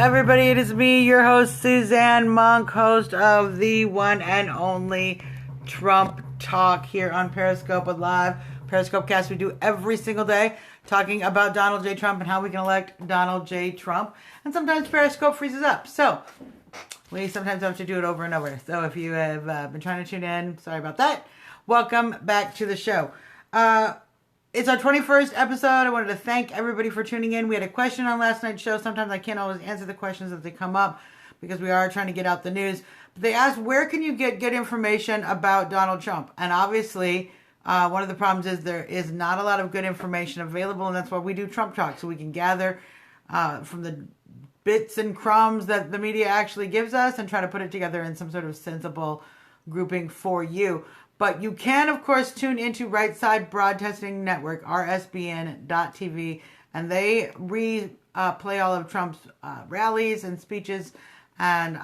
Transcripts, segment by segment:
everybody, it is me, your host, Suzanne Monk, host of the one and only Trump Talk here on Periscope with live Periscope cast we do every single day, talking about Donald J. Trump and how we can elect Donald J. Trump. And sometimes Periscope freezes up, so we sometimes have to do it over and over. So if you have been trying to tune in, sorry about that. Welcome back to the show. It's our 21st episode. I wanted to thank everybody for tuning in. We had a question on last night's show. Sometimes I can't always answer the questions as they come up because we are trying to get out the news. But they asked, where can you get good information about Donald Trump? And obviously, one of the problems is there is not a lot of good information available, and that's why we do Trump Talk, so we can gather from the bits and crumbs that the media actually gives us and try to put it together in some sort of sensible grouping for you. But you can, of course, tune into Right Side Broadcasting Network, rsbn.tv, and they replay all of Trump's rallies and speeches and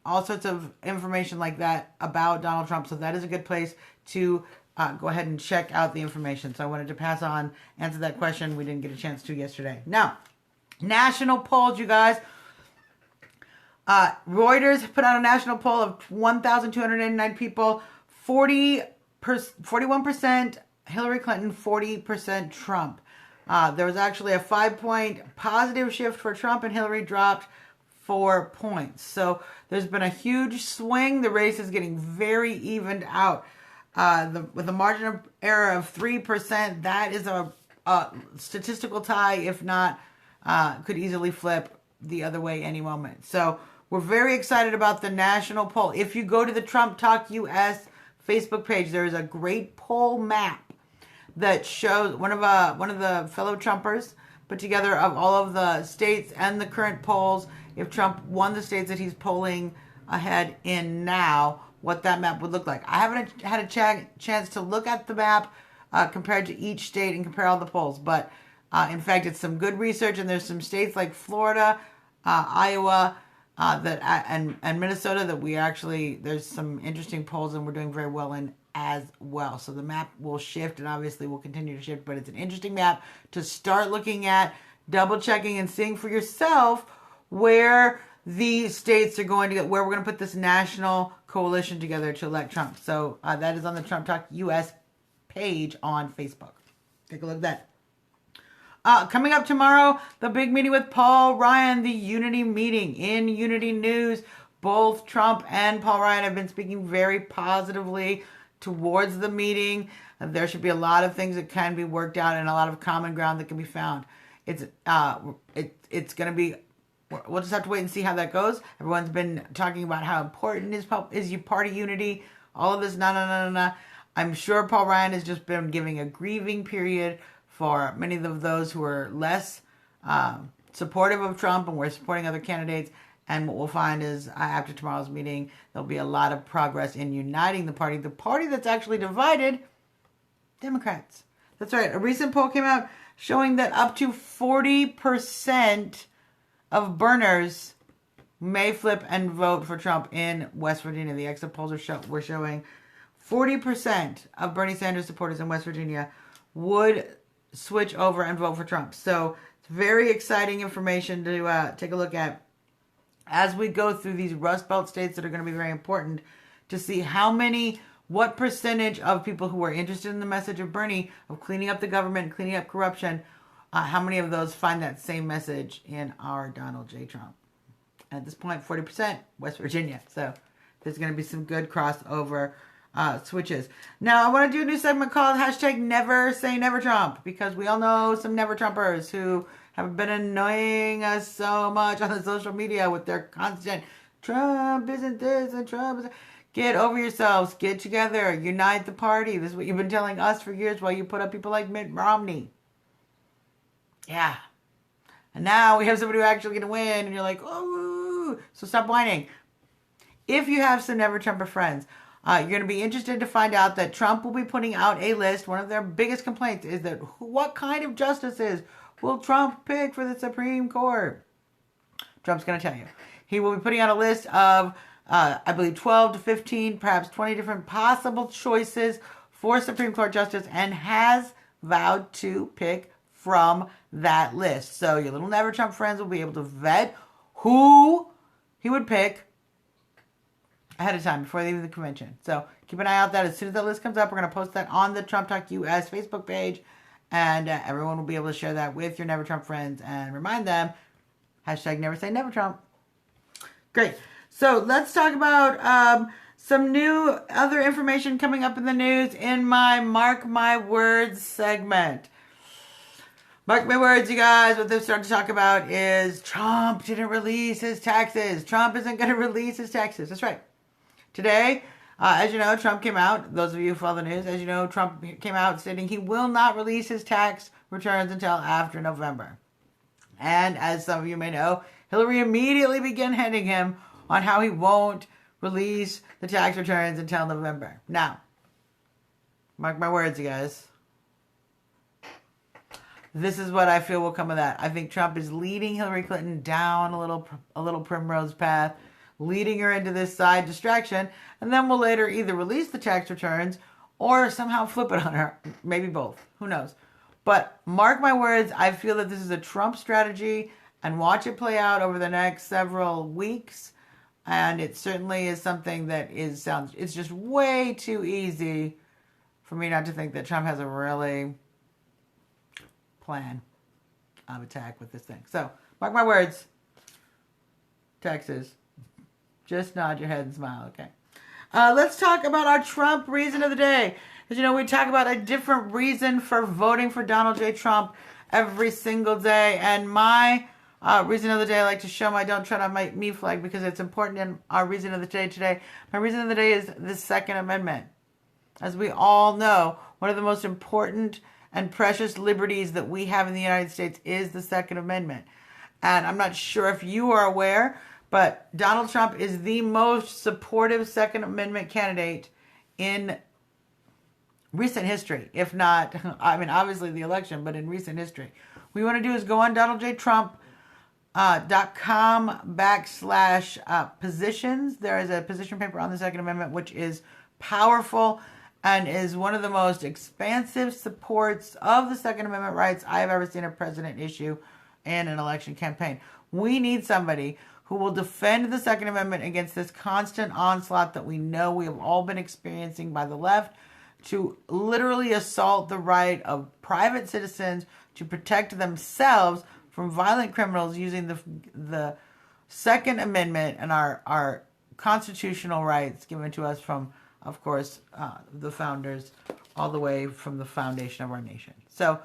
all sorts of information like that about Donald Trump. So that is a good place to go ahead and check out the information. So I wanted to answer that question. We didn't get a chance to yesterday. Now, national polls, you guys. Reuters put out a national poll of 1,289 people. 41% Hillary Clinton, 40% Trump. There was actually a 5-point positive shift for Trump, and Hillary dropped 4 points. So there's been a huge swing. The race is getting very evened out. With a margin of error of 3%, that is a statistical tie, if not, could easily flip the other way any moment. So we're very excited about the national poll. If you go to the Trump Talk US Facebook page, there is a great poll map that shows one of the fellow Trumpers put together of all of the states and the current polls. If Trump won the states that he's polling ahead in now, what that map would look like. I haven't had a chance to look at the map compared to each state and compare all the polls, but in fact, it's some good research, and there's some states like Florida, Iowa, and Minnesota that there's some interesting polls and we're doing very well in as well. So the map will shift and obviously will continue to shift, but it's an interesting map to start looking at, double checking and seeing for yourself where the states are going to get, where we're going to put this national coalition together to elect Trump. So that is on the Trump Talk US page on Facebook. Take a look at that. Coming up tomorrow, the big meeting with Paul Ryan, the Unity meeting. In Unity News, both Trump and Paul Ryan have been speaking very positively towards the meeting. There should be a lot of things that can be worked out and a lot of common ground that can be found. It's going to be, we'll just have to wait and see how that goes. Everyone's been talking about how important is party unity, all of this, no. I'm sure Paul Ryan has just been giving a grieving period for many of those who are less supportive of Trump and we're supporting other candidates. And what we'll find is after tomorrow's meeting, there'll be a lot of progress in uniting the party. The party that's actually divided, Democrats. That's right. A recent poll came out showing that up to 40% of burners may flip and vote for Trump in West Virginia. The exit polls were showing 40% of Bernie Sanders supporters in West Virginia would switch over and vote for Trump. So it's very exciting information to take a look at as we go through these Rust Belt states that are going to be very important to see what percentage of people who are interested in the message of Bernie, of cleaning up the government, cleaning up corruption, how many of those find that same message in our Donald J. Trump. At this point, 40% West Virginia. So there's going to be some good crossover switches. Now, I want to do a new segment called hashtag Never Say Never Trump, because we all know some Never Trumpers who have been annoying us so much on the social media with their constant Trump isn't this and Trump isn't. Get over yourselves. Get together. Unite the party. This is what you've been telling us for years while you put up people like Mitt Romney. Yeah. And now we have somebody who's actually going to win, and you're like, oh, so stop whining. If you have some Never Trumper friends, you're going to be interested to find out that Trump will be putting out a list. One of their biggest complaints is that what kind of justices will Trump pick for the Supreme Court? Trump's going to tell you. He will be putting out a list of, I believe, 12 to 15, perhaps 20 different possible choices for Supreme Court justice, and has vowed to pick from that list. So your little Never Trump friends will be able to vet who he would pick ahead of time before they leave the convention. So keep an eye out that as soon as that list comes up, we're going to post that on the Trump Talk US Facebook page. And everyone will be able to share that with your Never Trump friends and remind them, hashtag never say never Trump. Great. So let's talk about some new other information coming up in the news in my Mark My Words segment. Mark my words, you guys. What they've started to talk about is Trump didn't release his taxes. Trump isn't going to release his taxes. That's right. Today, as you know, Trump came out. Those of you who follow the news, as you know, Trump came out stating he will not release his tax returns until after November. And as some of you may know, Hillary immediately began hitting him on how he won't release the tax returns until November. Now, mark my words, you guys. This is what I feel will come of that. I think Trump is leading Hillary Clinton down a little primrose path, leading her into this side distraction, and then we'll later either release the tax returns or somehow flip it on her. Maybe both. Who knows? But mark my words, I feel that this is a Trump strategy, and watch it play out over the next several weeks. And it certainly is something that it's just way too easy for me not to think that Trump has a really plan of attack with this thing. So, mark my words. Texas. Just nod your head and smile, okay? Let's talk about our Trump reason of the day. As you know, we talk about a different reason for voting for Donald J. Trump every single day. And my reason of the day, I like to show my Don't Tread on My Me flag because it's important in our reason of the day today. My reason of the day is the Second Amendment. As we all know, one of the most important and precious liberties that we have in the United States is the Second Amendment. And I'm not sure if you are aware, but Donald Trump is the most supportive Second Amendment candidate in recent history. If not, I mean, obviously the election, but in recent history. What you want to do is go on DonaldJTrump.com/positions. There is a position paper on the Second Amendment, which is powerful and is one of the most expansive supports of the Second Amendment rights I have ever seen a president issue in an election campaign. We need somebody who will defend the Second Amendment against this constant onslaught that we know we have all been experiencing by the left to literally assault the right of private citizens to protect themselves from violent criminals using the Second Amendment and our constitutional rights given to us from, of course, the founders, all the way from the foundation of our nation. So,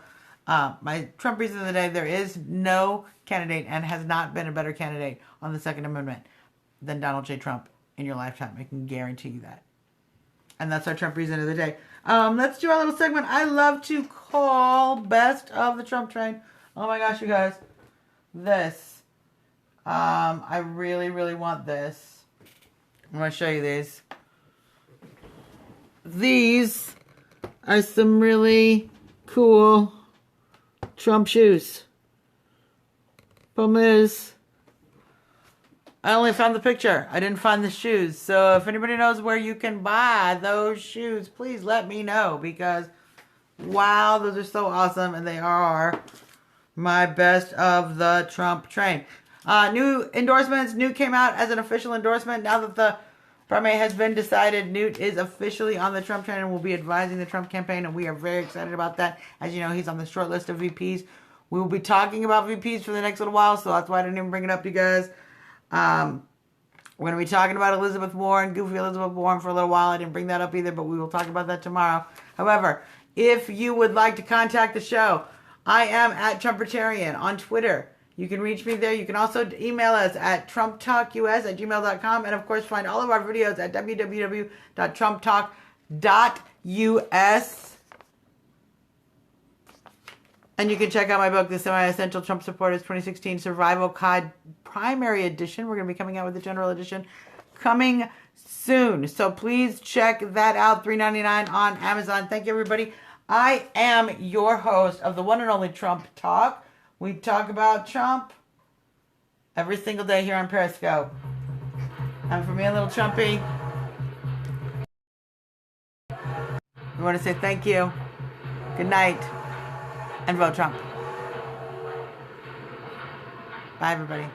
my Trump reason of the day, there is no candidate and has not been a better candidate on the Second Amendment than Donald J. Trump in your lifetime. I can guarantee you that. And that's our Trump reason of the day. Let's do our little segment I love to call Best of the Trump Train. Oh my gosh, you guys. This. I really, really want this. I'm going to show you these. These are some really cool Trump shoes. Problem is, I only found the picture. I didn't find the shoes. So if anybody knows where you can buy those shoes, please let me know. Because, wow, those are so awesome. And they are my best of the Trump train. New endorsements. Newt came out as an official endorsement. Now that the primary has been decided, Newt is officially on the Trump train and will be advising the Trump campaign. And we are very excited about that. As you know, he's on the short list of VPs. We will be talking about VPs for the next little while. So that's why I didn't even bring it up to you guys. We're going to be talking about Elizabeth Warren, goofy Elizabeth Warren, for a little while. I didn't bring that up either, but we will talk about that tomorrow. However, if you would like to contact the show, I am at Trumpertarian on Twitter. You can reach me there. You can also email us at trumptalkus@gmail.com. And, of course, find all of our videos at www.trumptalk.us. And you can check out my book, The Semi-Essential Trump Supporters 2016 Survival Guide Primary Edition. We're going to be coming out with the General Edition coming soon. So please check that out, $3.99 on Amazon. Thank you, everybody. I am your host of the one and only Trump Talk. We talk about Trump every single day here on Periscope. And for me, a little Trumpy, we want to say thank you, good night, and vote Trump. Bye, everybody.